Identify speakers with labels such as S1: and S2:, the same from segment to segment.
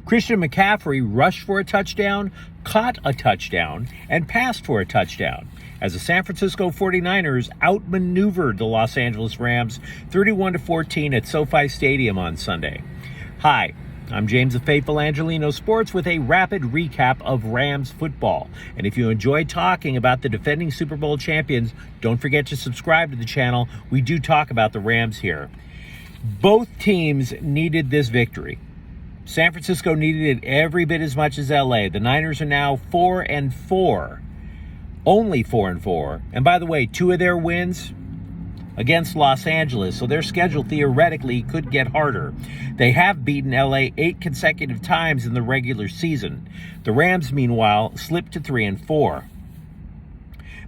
S1: Christian McCaffrey rushed for a touchdown, caught a touchdown, and passed for a touchdown, as the San Francisco 49ers outmaneuvered the Los Angeles Rams 31-14 at SoFi Stadium on Sunday. Hi, I'm James of Faithful Angelino Sports with a rapid recap of Rams football. And if you enjoy talking about the defending Super Bowl champions, don't forget to subscribe to the channel. We do talk about the Rams here. Both teams needed this victory. San Francisco needed it every bit as much as LA. The Niners are now 4-4. Only 4-4. And by the way, 2 of their wins against Los Angeles, so their schedule theoretically could get harder. They have beaten LA 8 consecutive times in the regular season. The Rams, meanwhile, slipped to 3-4.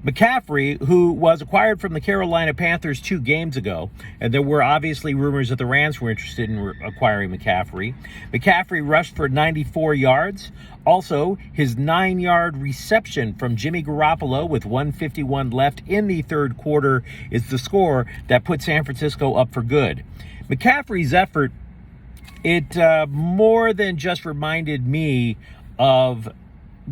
S1: McCaffrey, who was acquired from the Carolina Panthers 2 games ago, and there were obviously rumors that the Rams were interested in acquiring McCaffrey. McCaffrey rushed for 94 yards. Also, his 9-yard reception from Jimmy Garoppolo with 1:51 left in the third quarter is the score that put San Francisco up for good. McCaffrey's effort, it more than just reminded me of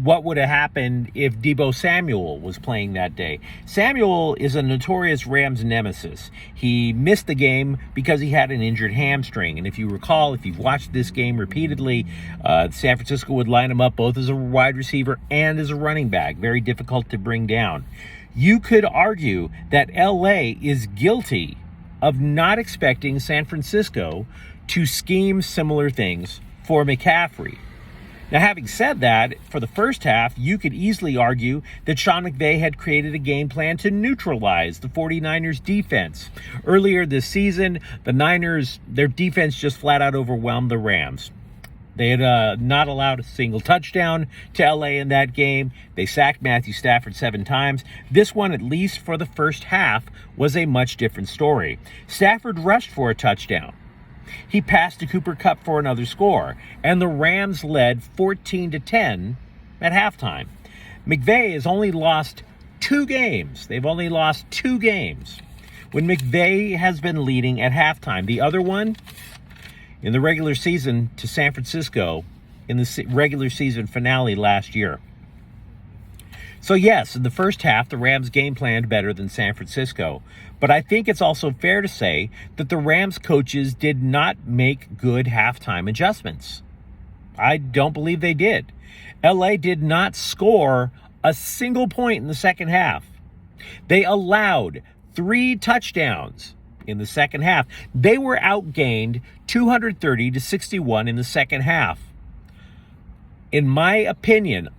S1: what would have happened if Deebo Samuel was playing that day. Samuel is a notorious Rams nemesis. He missed the game because he had an injured hamstring. And if you recall, if you've watched this game repeatedly, San Francisco would line him up both as a wide receiver and as a running back. Very difficult to bring down. You could argue that LA is guilty of not expecting San Francisco to scheme similar things for McCaffrey. Now, having said that, for the first half, you could easily argue that Sean McVay had created a game plan to neutralize the 49ers defense. Earlier this season, the Niners, their defense just flat out overwhelmed the Rams. They had not allowed a single touchdown to LA in that game. They sacked Matthew Stafford 7 times. This one, at least for the first half, was a much different story. Stafford rushed for a touchdown. He passed to Cooper Kupp for another score, and the Rams led 14-10 at halftime. McVay has only lost 2 games. They've only lost 2 games when McVay has been leading at halftime. The other one in the regular season to San Francisco in the regular season finale last year. So yes, in the first half, the Rams game planned better than San Francisco. But I think it's also fair to say that the Rams coaches did not make good halftime adjustments. I don't believe they did. LA did not score a single point in the second half. They allowed 3 touchdowns in the second half. They were outgained 230-61 in the second half. In my opinion,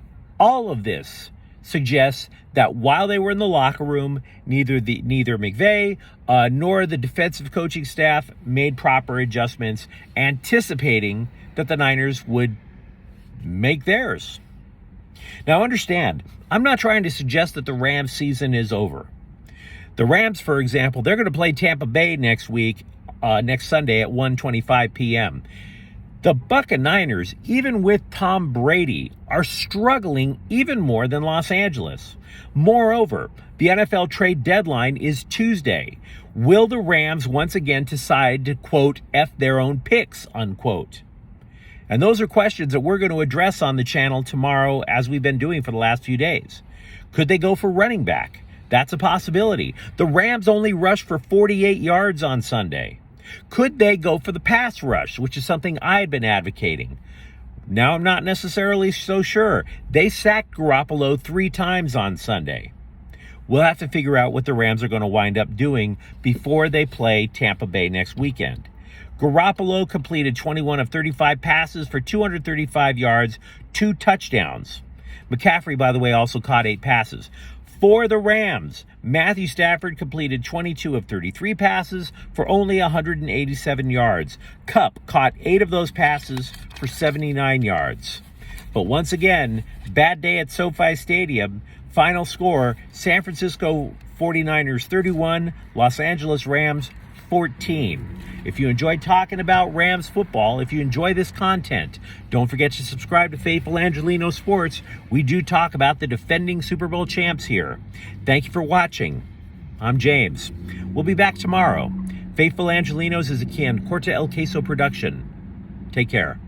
S1: all of this suggests that while they were in the locker room, neither McVay nor the defensive coaching staff made proper adjustments, anticipating that the Niners would make theirs. Now understand, I'm not trying to suggest that the Rams season is over. The Rams, for example, they're going to play Tampa Bay next Sunday at 1:25 p.m. The Buccaneers, even with Tom Brady, are struggling even more than Los Angeles. Moreover, the NFL trade deadline is Tuesday. Will the Rams once again decide to, quote, F their own picks, unquote? And those are questions that we're going to address on the channel tomorrow, as we've been doing for the last few days. Could they go for running back? That's a possibility. The Rams only rushed for 48 yards on Sunday. Could they go for the pass rush, which is something I had been advocating? Now I'm not necessarily so sure. They sacked Garoppolo 3 times on Sunday. We'll have to figure out what the Rams are going to wind up doing before they play Tampa Bay next weekend. Garoppolo completed 21 of 35 passes for 235 yards, 2 touchdowns. McCaffrey, by the way, also caught 8 passes. For the Rams, Matthew Stafford completed 22 of 33 passes for only 187 yards. Kupp caught 8 of those passes for 79 yards. But once again, bad day at SoFi Stadium. Final score, San Francisco 49ers 31, Los Angeles Rams 14. If you enjoy talking about Rams football, if you enjoy this content, don't forget to subscribe to Faithful Angelino Sports. We do talk about the defending Super Bowl champs here. Thank you for watching. I'm James. We'll be back tomorrow. Faithful Angelinos is a Corte El Queso production. Take care.